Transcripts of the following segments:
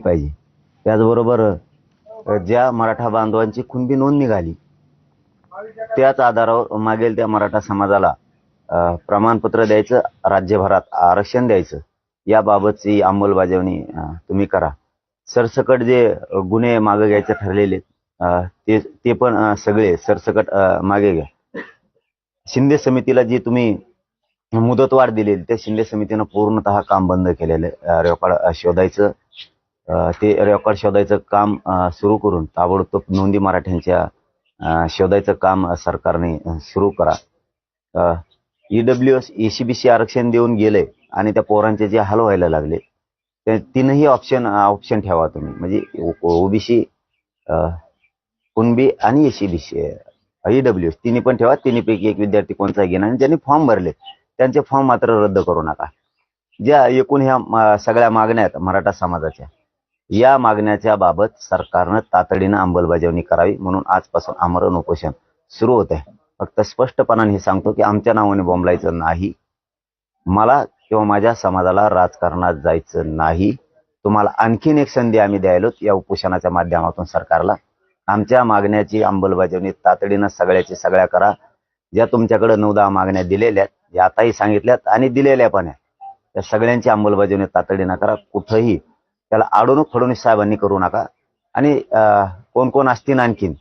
पाहिजे। त्याचबरोबर ज्या मराठा बांधवांची कुणबी नोंद निघाली त्याच आधारावर मागेल त्या मराठा समाजाला प्रमाणपत्र द्यायचं, राज्यभरात आरक्षण द्यायचं, याबाबतची अंमलबजावणी तुम्ही करा। सरसकट जे गुन्हे मागे घ्यायचे ठरलेले ते पण सगळे सरसकट मागे घ्या। शिंदे समितीला जी तुम्ही मुदतवाढ दिलेली त्या शिंदे समितीनं पूर्णतः काम बंद केलेलं, रेकॉर्ड शोधायचं, ते रेकॉर्ड शोधायचं काम सुरू करून ताबडतोब नोंदी मराठ्यांच्या शोधायचं काम सरकारने सुरू करा। ईडब्ल्यूएस एसीबीसी आरक्षण देऊन गेले आणि त्या पोरांचे जे हाल व्हायला लागले ते तीनही ऑप्शन ठेवा तुम्ही, म्हणजे ओबीसी, कुणबी आणि एसीबीसी, ईडब्ल्यूएस तिन्ही पण ठेवा। तिन्हीपैकी एक विद्यार्थी कोणता घेणार आणि ज्यांनी फॉर्म भरले त्यांचे फॉर्म मात्र रद्द करू नका। ज्या एकूण ह्या सगळ्या मागण्या आहेत मराठा समाजाच्या, या मागण्याच्या बाबत सरकारनं तातडीनं अंमलबजावणी करावी, म्हणून आजपासून आमरण उपोषण सुरू होत आहे। फक्त स्पष्टपणाने हे सांगतो की आमच्या नावाने बोंबलायचं नाही, मला किंवा माझ्या समाजाला राजकारणात जायचं नाही। तुम्हाला आणखीन एक संधी आम्ही द्यायलो या उपोषणाच्या माध्यमातून सरकारला। आमच्या मागण्याची अंमलबजावणी तातडीनं सगळ्या करा। ज्या तुमच्याकडे 9-10 मागण्या दिलेल्या आहेत, ज्या आताही सांगितल्यात आणि दिलेल्या पण आहेत, त्या सगळ्यांची अंमलबजावणी तातडीनं करा। कुठंही त्याला अडवणूक फडणवीस साहेबांनी करू नका। आणि कोण कोण असतील आणखीन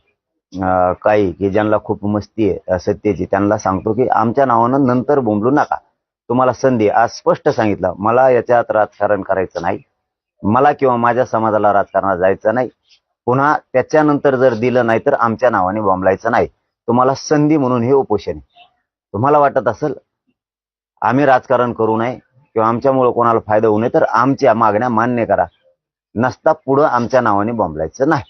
काही की ज्यांना खूप मस्ती आहे सत्तेची, त्यांना सांगतो की आमच्या नावानं नंतर बोंबलू नका। तुम्हाला संधी आज स्पष्ट सांगितलं, मला याच्यात राजकारण करायचं नाही, मला किंवा माझ्या समाजाला राजकारणात जायचं नाही। पुन्हा त्याच्यानंतर जर दिलं नाही तर आमच्या नावाने बोंबलायचं नाही। तुम्हाला संधी म्हणून हे उपोषण आहे। तुम्हाला वाटत असेल आम्ही राजकारण करू नये किंवा आमच्यामुळे कोणाला फायदा होऊ नये तर आमच्या मागण्या मान्य करा, नसता पुढं आमच्या नावाने बोंबलायचं नाही।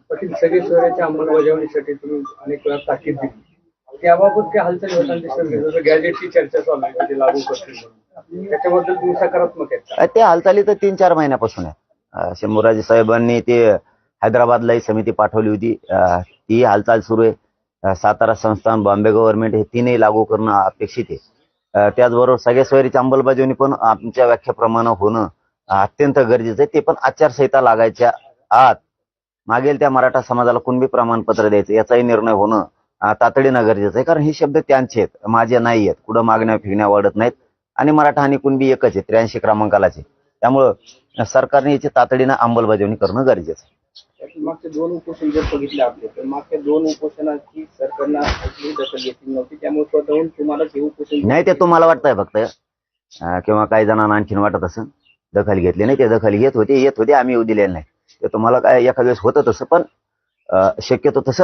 पाटील, सगळे शहराच्या अंमलबजावणीसाठी तुम्ही अनेक वेळा ताकीद दिली, त्याबाबत काय हालचाली होताना दिसत नाही? जसं गॅजेटची चर्चा चालू आहे, ते लागू करतील, त्याच्याबद्दल तुम्ही सकारात्मक आहेत? त्या हालचाली तर 3-4 महिन्यापासून आहे। शंभूराजे साहेबांनी ते हैदराबादलाही समिती पाठवली होती, ती हालचाल सुरू आहे। सातारा संस्थान, बॉम्बे गव्हर्नमेंट हे तीनही लागू करणं अपेक्षित आहे। त्याचबरोबर सगळ्या सोयरीची अंमलबजावणी पण आमच्या व्याख्याप्रमाणे होणं अत्यंत गरजेचं आहे। ते पण आचारसंहिता लागायच्या आत मागेल त्या मराठा समाजाला कुणबी प्रमाणपत्र द्यायचं याचाही निर्णय होणं तातडीनं गरजेचं आहे। कारण हे शब्द त्यांचे आहेत, माझे नाही आहेत। कुठं मागण्या फिरण्या वाढत नाहीत आणि मराठा आणि कुणबी एकच आहे, 83 क्रमांकालाचे। त्यामुळं सरकारने याची तातडीनं अंमलबजावणी करणं गरजेचं आहे। मागचे 2 उपोषण जर बघितले आपले, तर मागच्या 2 उपोषणाची सरकारनं दखल घेतली नव्हती, त्यामुळे स्वतःहून तुम्हाला हे उपोषण नाही, ते तुम्हाला वाटतंय फक्त, किंवा काही जणांना आणखीन वाटत असेल दखल घेतली नाही। ते दखल येत होते, आम्ही येऊ दिलेलं नाही। ते तुम्हाला काय एखाद्या वेळेस होतं तसं, पण शक्यतो तसं